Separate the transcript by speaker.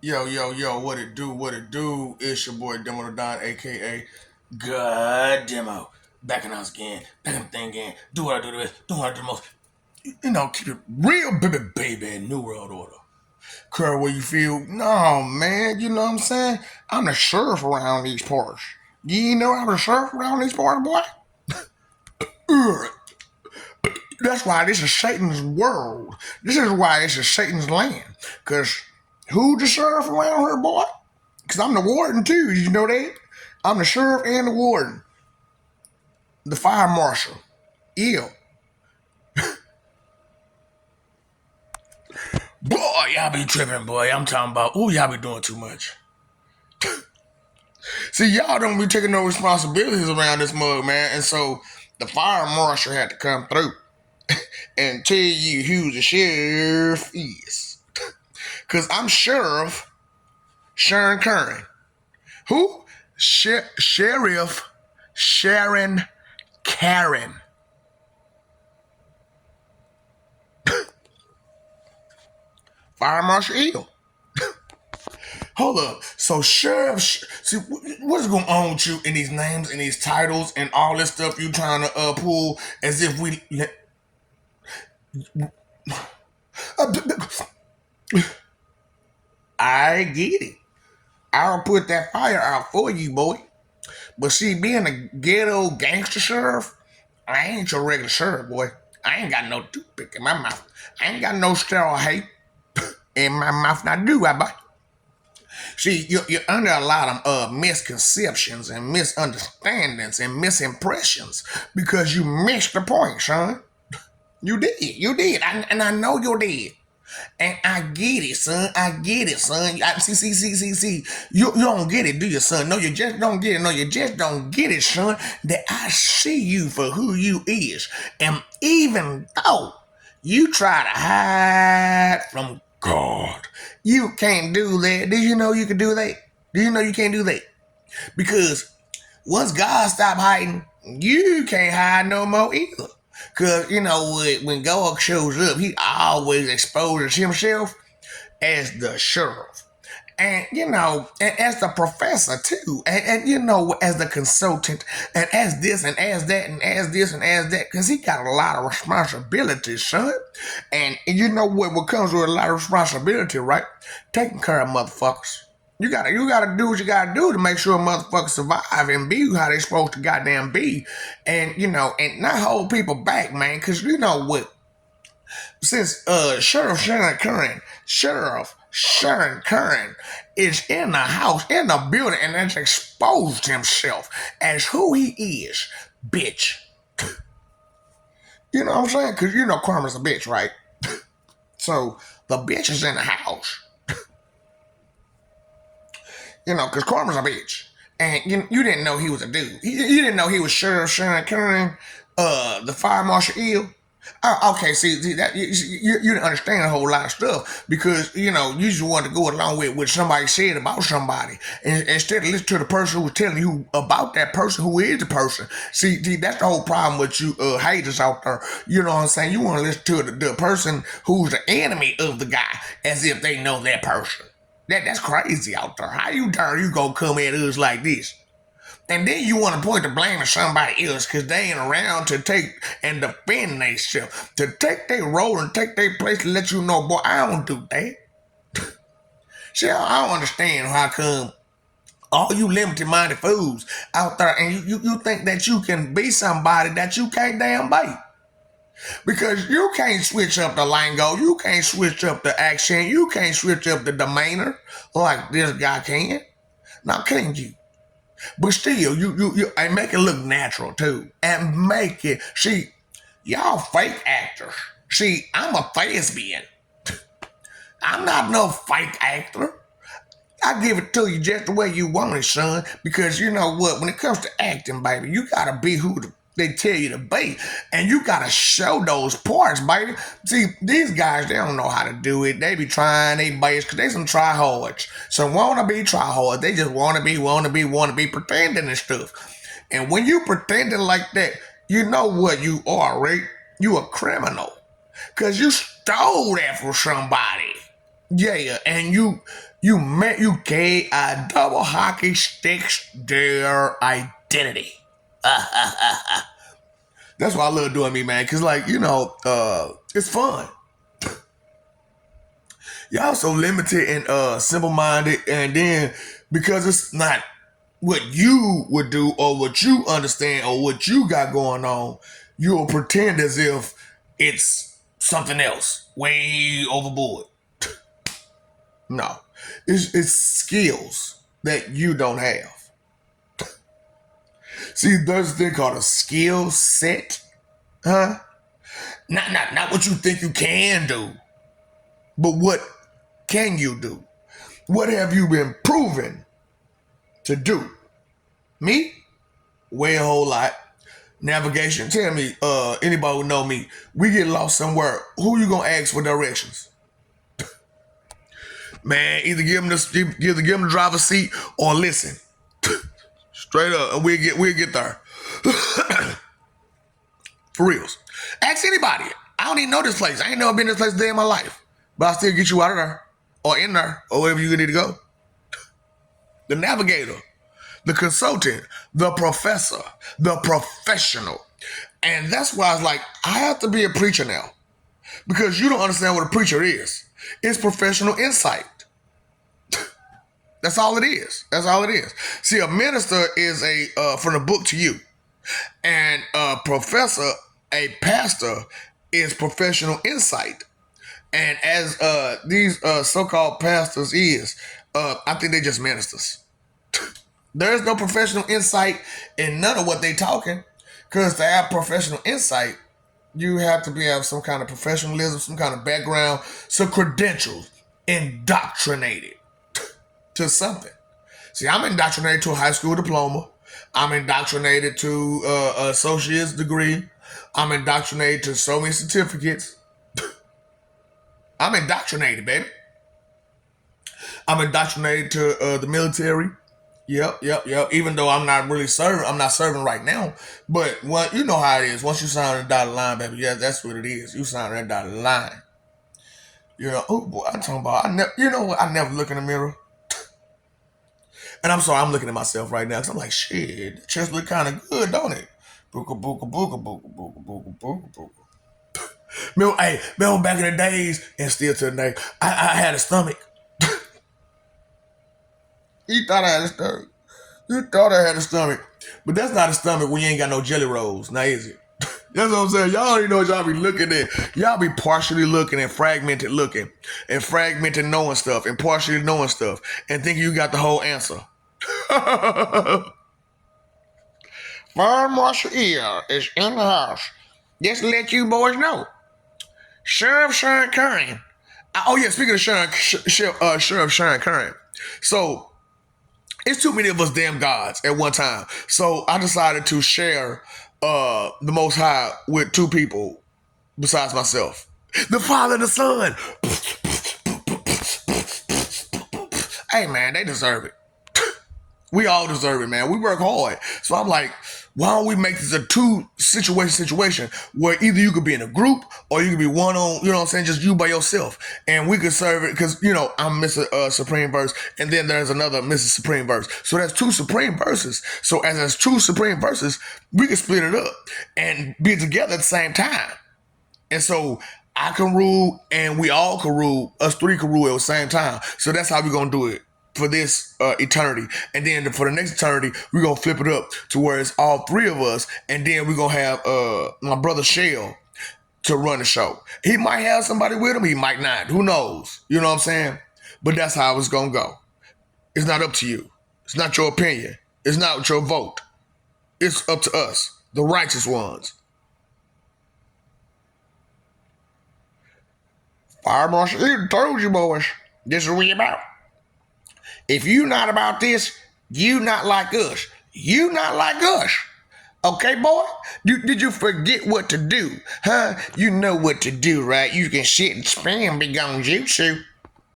Speaker 1: Yo, what it do? It's your boy Demo the Don, aka God Demo. Back in the house again, back in the thing again. Do what I do the best, do what I do the most. Keep it real, baby, New World Order. Curry, where you feel? No, man, you know what I'm saying? I'm the sheriff around these parts. You know I'm the sheriff around these parts, boy? Ugh. That's why this is Satan's world. This is why this is Satan's land. Because who's the sheriff around here, boy? Because I'm the warden too, you know that? I'm the sheriff and the warden. The fire marshal. Ew. Boy, y'all be tripping, boy. I'm talking about, y'all be doing too much. See, y'all don't be taking no responsibilities around this mug, man. And so the fire marshal had to come through and tell you who the sheriff is. Because I'm Sheriff Sharon Curran. Who? Sheriff Sharon Karen. Fire Marshal Eel. Hold up. So Sheriff, see, what's going on with you in these names and these titles and all this stuff you trying to pull as if we... I get it. I'll put that fire out for you, boy. But see, being a ghetto gangster sheriff, I ain't your regular sheriff, boy. I ain't got no toothpick in my mouth. I ain't got no sterile hay in my mouth. Now, do I, boy? See, you're under a lot of misconceptions and misunderstandings and misimpressions because you missed the point, son. You did, and I know you did. And I get it, son. I get it, son. See. You don't get it, do you, son? No, you just don't get it. No, you just don't get it, son. That I see you for who you is. And even though you try to hide from God, you can't do that. Did you know you can do that? Do you know you can't do that? Because once God stop hiding, you can't hide no more either. Because, when God shows up, he always exposes himself as the sheriff. And, and as the professor, too. And as the consultant, and as this, and as that, and as this, and as that. Because he got a lot of responsibilities, son. And you know what comes with a lot of responsibility, right? Taking care of motherfuckers. You gotta do what you gotta do to make sure motherfuckers survive and be how they supposed to goddamn be. And, and not hold people back, man. Cause you know what? Since Sheriff Sharon Curran is in the house, in the building, and has exposed himself as who he is, bitch. You know what I'm saying? Cause Karma's a bitch, right? So the bitch is in the house. Because Karma's a bitch. And you didn't know he was a dude. You didn't know he was Sheriff Sharon Curran, the Fire Marshal Eel. Okay, see that you didn't understand a whole lot of stuff because you just want to go along with what somebody said about somebody, and instead of listen to the person who was telling you about that person who is the person. See, that's the whole problem with you haters out there. You know what I'm saying? You want to listen to the person who's the enemy of the guy as if they know that person. That's crazy out there. How you dare you go come at us like this? And then you want to point the blame at somebody else because they ain't around to take and defend themselves, to take their role and take their place to let you know, boy, I don't do that. See, I don't understand how come all you limited-minded fools out there and you think that you can be somebody that you can't damn be. Because you can't switch up the lingo, you can't switch up the accent, you can't switch up the demeanor like this guy can. Now, can you? But still, you and make it look natural too. And make it, see, y'all fake actors. See, I'm a thespian. I'm not no fake actor. I give it to you just the way you want it, son. Because you know what? When it comes to acting, baby, you gotta be who they tell you to be. And you gotta show those parts, baby. See, these guys, they don't know how to do it. They be trying their best because they some tryhards. So wanna be tryhards. They just wanna be pretending and stuff. And when you pretending like that, you know what you are, right? You a criminal. Because you stole that from somebody. Yeah, and you gave a double hockey sticks their identity. That's why I love doing me, man. Cause like, it's fun. Y'all so limited and simple minded, and then because it's not what you would do or what you understand or what you got going on, you'll pretend as if it's something else, way overboard. No, it's skills that you don't have. See, there's a thing called a skill set, huh? Not what you think you can do, but what can you do? What have you been proven to do? Me? Way a whole lot. Navigation. Tell me, anybody who know me, we get lost somewhere. Who you gonna ask for directions? Man, either give them the driver's seat or listen. Straight up, and we'll get there. For reals. Ask anybody. I don't even know this place. I ain't never been this place a day in my life. But I still get you out of there. Or in there. Or wherever you need to go. The navigator. The consultant. The professor. The professional. And that's why I was like, I have to be a preacher now. Because you don't understand what a preacher is. It's professional insight. That's all it is. That's all it is. See, a minister is from the book to you. And a professor, a pastor, is professional insight. And as these so-called pastors is, I think they just ministers. There's no professional insight in none of what they talking. Because to have professional insight, you have to have some kind of professionalism, some kind of background, some credentials, indoctrinated to something. See, I'm indoctrinated to a high school diploma. I'm indoctrinated to an associate's degree. I'm indoctrinated to so many certificates. I'm indoctrinated, baby. I'm indoctrinated to the military. Yep. Even though I'm not really serving, I'm not serving right now. But you know how it is. Once you sign the dotted line, baby, yeah, that's what it is. You sign that dotted line. Oh boy, I'm talking about. You know what? I never look in the mirror. And I'm sorry, I'm looking at myself right now because I'm like, shit, the chest look kind of good, don't it? Booka, booka, booka, booka, booka, booka, booka, booka. Remember back in the days, and still to the day, I had a stomach. You thought I had a stomach. You thought I had a stomach. But that's not a stomach when you ain't got no jelly rolls. Now is it? That's what I'm saying. Y'all already know what y'all be looking at. Y'all be partially looking and fragmented looking. And fragmented knowing stuff. And partially knowing stuff. And thinking you got the whole answer. Fire Marshal E.R. is in the house. Just to let you boys know. Sheriff Sharon Curran. Oh yeah, speaking of Sheriff Sharon Curran. So, it's too many of us damn gods at one time. So I decided to share the Most High with two people besides myself. The Father and the Son. Hey man, they deserve it. We all deserve it, man. We work hard. So I'm like, why don't we make this a two situation where either you could be in a group or you could be one on, you know what I'm saying, just you by yourself. And we could serve it because, I'm Mr. Supreme Verse and then there's another Mrs. Supreme Verse. So that's two Supreme Verses. So as there's two Supreme Verses, we can split it up and be together at the same time. And so I can rule and we all can rule, us three can rule at the same time. So that's how we're going to do it for this eternity. And then for the next eternity, we're going to flip it up to where it's all three of us. And then we're going to have my brother Shell to run the show. He might have somebody with him. He might not. Who knows? You know what I'm saying? But that's how it's going to go. It's not up to you. It's not your opinion. It's not your vote. It's up to us, the righteous ones. Fire Marshal E told you boys, this is what we about. If you not about this, you not like us. You not like us. Okay, boy? Did you forget what to do? Huh? You know what to do, right? You can sit and spam be gone jutsu.